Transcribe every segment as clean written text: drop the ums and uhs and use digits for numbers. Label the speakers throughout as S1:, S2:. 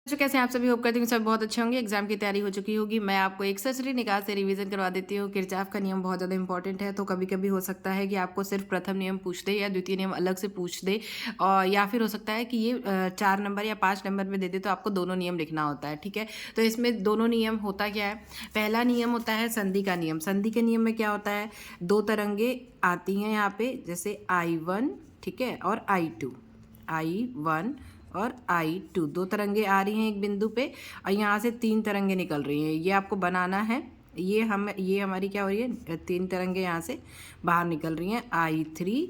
S1: तो कैसे हैं आप सभी। होप करती हूँ सब बहुत अच्छे होंगे। एग्जाम की तैयारी हो चुकी होगी। मैं आपको एक सरसरी निगाह से रिवीजन करवा देती हूँ। किरचॉफ का नियम बहुत ज़्यादा इंपॉर्टेंट है। तो कभी कभी हो सकता है कि आपको सिर्फ प्रथम नियम पूछ दे या द्वितीय नियम अलग से पूछ दे, और या फिर हो सकता है कि ये 4 नंबर या 5 नंबर में दे दे, तो आपको दोनों नियम लिखना होता है। ठीक है, तो इसमें दोनों नियम होता क्या है। पहला नियम होता है संधि का नियम। संधि के नियम में क्या होता है, दो तरंगे आती हैं यहाँ पे, जैसे I1, ठीक है, और I2। I1 और I2 दो तरंगे आ रही हैं एक बिंदु पे, और यहाँ से 3 तरंगे निकल रही हैं। ये आपको बनाना है। ये हमारी क्या हो रही है, 3 तरंगे यहाँ से बाहर निकल रही हैं, I3,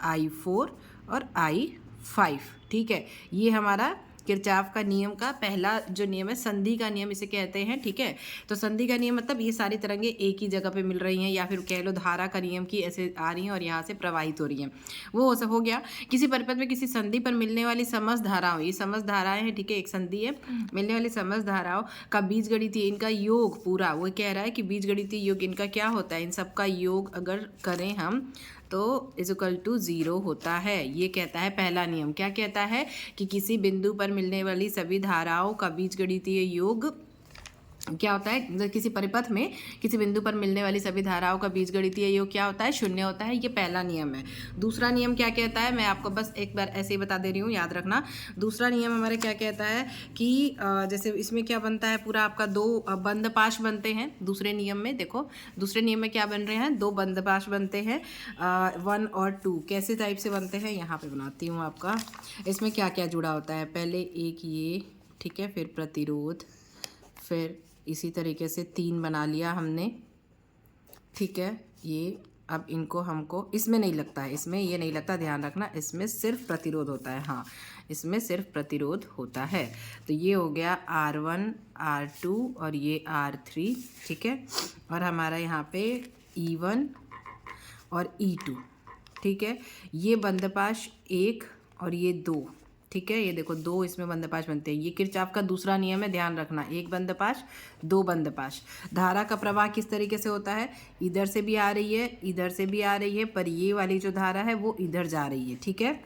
S1: I4 और I5। ठीक है, ये हमारा किरचॉफ का नियम का पहला जो नियम है, संधि का नियम इसे कहते हैं। ठीक है, तो संधि का नियम मतलब ये सारी तरंगे एक ही जगह पे मिल रही हैं, या फिर कह लो धारा का नियम की ऐसे आ रही हैं और यहाँ से प्रवाहित हो रही हैं। वो हो गया। किसी परिपथ में किसी संधि पर मिलने वाली समस्त धाराओं, ये समस्त धाराएं हैं, ठीक है, एक संधि है, मिलने वाली समस्त धाराओं का बीजगणितीय इनका योग पूरा, वो कह रहा है कि बीजगणितीय योग इनका क्या होता है, इन सब का योग अगर करें हम तो = 0 होता है। ये कहता है पहला नियम। क्या कहता है कि किसी बिंदु पर मिलने वाली सभी धाराओं का बीजगणितीय योग क्या होता है, किसी परिपथ में किसी बिंदु पर मिलने वाली सभी धाराओं का बीजगणितीय योग क्या होता है, 0 होता है। ये पहला नियम है। दूसरा नियम क्या कहता है, मैं आपको बस एक बार ऐसे ही बता दे रही हूँ, याद रखना। दूसरा नियम हमारे क्या कहता है कि जैसे इसमें क्या बनता है, पूरा आपका दो बंदपाश बनते हैं। दूसरे नियम में देखो, दूसरे नियम में क्या बन रहे हैं, दो बंदपाश बनते हैं, 1 और 2। कैसे टाइप से बनते हैं, यहाँ पे बनाती हूँ आपका। इसमें क्या क्या जुड़ा होता है, पहले एक ये, ठीक है, फिर प्रतिरोध, फिर इसी तरीके से 3 बना लिया हमने। ठीक है, ये अब इनको हमको इसमें नहीं लगता है, इसमें ये नहीं लगता, ध्यान रखना, इसमें सिर्फ प्रतिरोध होता है। हाँ, इसमें सिर्फ प्रतिरोध होता है। तो ये हो गया R1, R2 और ये R3। ठीक है, और हमारा यहाँ पे E1 और E2। ठीक है, ये बंदपाश 1 और ये 2। ठीक है, ये देखो 2 इसमें बंदपाश बनते हैं। ये किरचॉफ का दूसरा नियम है, ध्यान रखना, एक बंदपाश, दो बंदपाश। धारा का प्रवाह किस तरीके से होता है, इधर से भी आ रही है, इधर से भी आ रही है, पर ये वाली जो धारा है वो इधर जा रही है। ठीक है,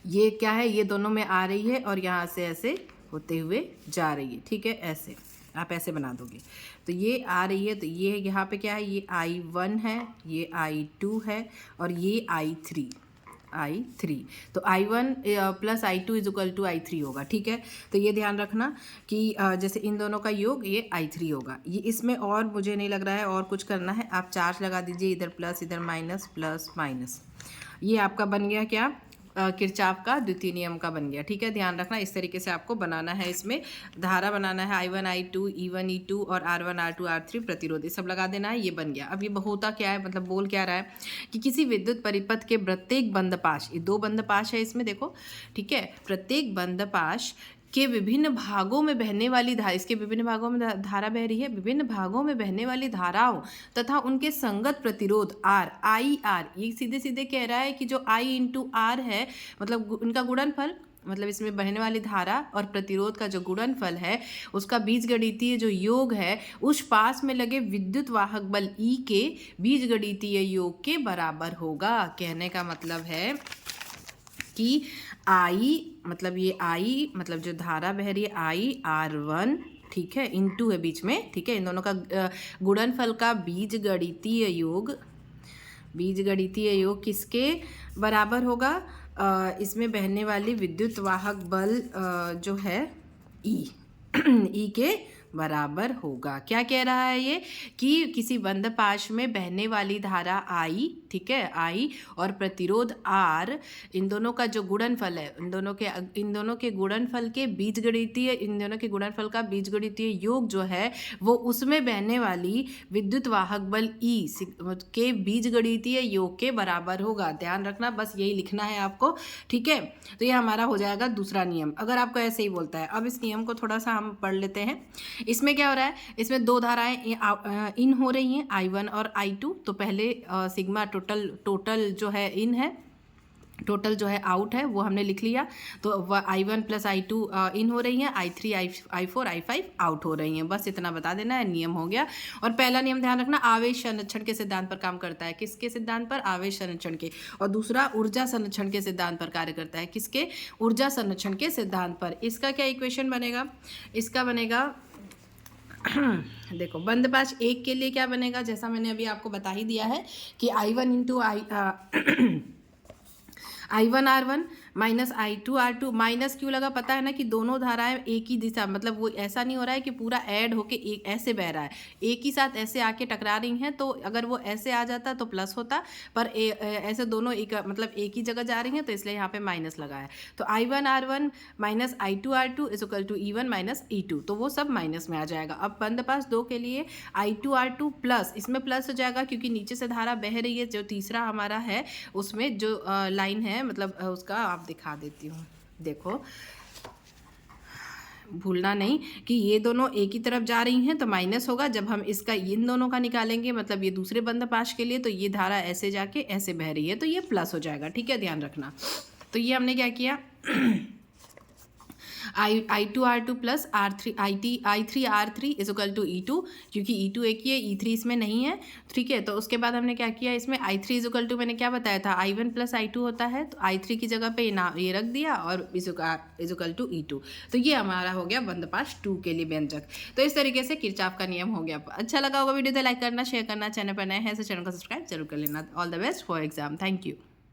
S1: ये क्या है, ये दोनों में आ रही है और यहाँ से ऐसे होते हुए जा रही है। ठीक है, ऐसे आप ऐसे बना दोगे तो ये आ रही है। तो ये यहाँ पे क्या है, ये I1 है, ये I2 है और ये I3। तो I1 + I2 = I3 होगा। ठीक है, तो ये ध्यान रखना कि जैसे इन दोनों का योग ये I3 होगा। ये इसमें और मुझे नहीं लग रहा है और कुछ करना है, आप चार्ज लगा दीजिए, इधर प्लस इधर माइनस, प्लस माइनस। ये आपका बन गया क्या, किरचॉफ का द्वितीय नियम का बन गया। ठीक है, ध्यान रखना, इस तरीके से आपको बनाना है। इसमें धारा बनाना है, I1 I2 E1 E2 और R1 R2 R3, प्रतिरोध, ये सब लगा देना है। ये बन गया। अब ये होता क्या है, मतलब बोल क्या रहा है कि किसी विद्युत परिपथ के प्रत्येक बंदपाश, ये 2 बंदपाश है इसमें देखो, ठीक है, प्रत्येक बंदपाश के विभिन्न भागों में बहने वाली धारा, इसके विभिन्न भागों में धारा बह रही है, विभिन्न भागों में बहने वाली धाराओं तथा उनके संगत प्रतिरोध IR, ये सीधे सीधे कह रहा है कि जो I × R है, मतलब उनका गुणनफल, मतलब इसमें बहने वाली धारा और प्रतिरोध का जो गुणनफल है, उसका बीजगणितीय जो योग है, उस पास में लगे विद्युत वाहक बल E के बीजगणितीय योग के बराबर होगा। कहने का मतलब है कि I, मतलब ये I, मतलब जो धारा बह रही है IR1, ठीक है, × है बीच में, ठीक है, इन दोनों का गुणनफल का बीजगणितीय योग किसके बराबर होगा, इसमें बहने वाली विद्युत वाहक बल जो है E E के बराबर होगा। क्या कह रहा है ये कि किसी बंदपाश में बहने वाली धारा I, ठीक है, I और प्रतिरोध R, इन दोनों का जो गुणनफल है, इन दोनों के गुणनफल के बीजगणितीय, इन दोनों के गुणनफल का बीजगणितीय योग जो है वो उसमें बहने वाली विद्युत वाहक बल E के बीजगणितीय योग के बराबर होगा। ध्यान रखना, बस यही लिखना है आपको। ठीक है, तो ये हमारा हो जाएगा दूसरा नियम, अगर आपको ऐसे ही बोलता है। अब इस नियम को थोड़ा सा हम पढ़ लेते हैं। इसमें क्या हो रहा है, इसमें 2 धाराएं इन हो रही हैं, I1 और I2। तो पहले सिग्मा टोटल जो है इन है, टोटल जो है आउट है वो हमने लिख लिया। तो I1 प्लस I2 इन हो रही हैं, I3 I4 I5 आउट हो रही हैं। बस इतना बता देना है, नियम हो गया। और पहला नियम ध्यान रखना, आवेश संरक्षण के सिद्धांत पर काम करता है। किसके सिद्धांत पर? आवेश संरक्षण के। और दूसरा ऊर्जा संरक्षण के सिद्धांत पर कार्य करता है। किसके? ऊर्जा संरक्षण के सिद्धांत पर। इसका क्या इक्वेशन बनेगा? इसका बनेगा देखो, बंदपाश एक के लिए क्या बनेगा, जैसा मैंने अभी आपको बता ही दिया है कि I1 into I1R1 minus I2R2। Minus क्यों लगा? पता है ना कि दोनों धाराएं एक ही दिशा, मतलब वो ऐसा नहीं हो रहा है कि पूरा ऐड होके एक ऐसे बह रहा है, एक ही साथ ऐसे आके टकरा रही हैं। तो अगर वो ऐसे आ जाता तो प्लस होता, पर ऐसे दोनों एक मतलब एक ही जगह जा रही हैं, तो इसलिए यहाँ पे माइनस लगा है। तो I1R1 minus I2R2 is equal to E1 minus E2, तो वो सब माइनस में आ जाएगा। अब बंदपाश 2 के लिए I2R2 प्लस, इसमें प्लस हो जाएगा क्योंकि नीचे से धारा बह रही है। जो तीसरा हमारा है उसमें जो लाइन है, मतलब उसका आप दिखा देती हूँ। देखो, भूलना नहीं कि ये दोनों एक ही तरफ जा रही हैं तो माइनस होगा। जब हम इसका इन दोनों का निकालेंगे, मतलब ये दूसरे बंदपाश के लिए, तो ये धारा ऐसे जाके ऐसे बह रही है, तो ये प्लस हो जाएगा। ठीक है, ध्यान रखना। तो ये हमने क्या किया, I2R2 plus I3R3 is equal to E2, क्योंकि E2 एक ही है, E3 इसमें नहीं है। ठीक है, तो उसके बाद हमने क्या किया, इसमें I3 इज इक्वल टू, मैंने क्या बताया था, I1 प्लस I2 होता है, तो I3 की जगह पे ये रख दिया और इज इक्वल टू E2। तो ये हमारा हो गया बंदपाश 2 के लिए व्यंजक। तो इस तरीके से किरचॉफ का नियम हो गया। अच्छा लगा होगा वीडियो तो लाइक करना, शेयर करना, चैनल पर नए हैं तो चैनल को सब्सक्राइब जरूर कर लेना। All the best for exam. Thank you.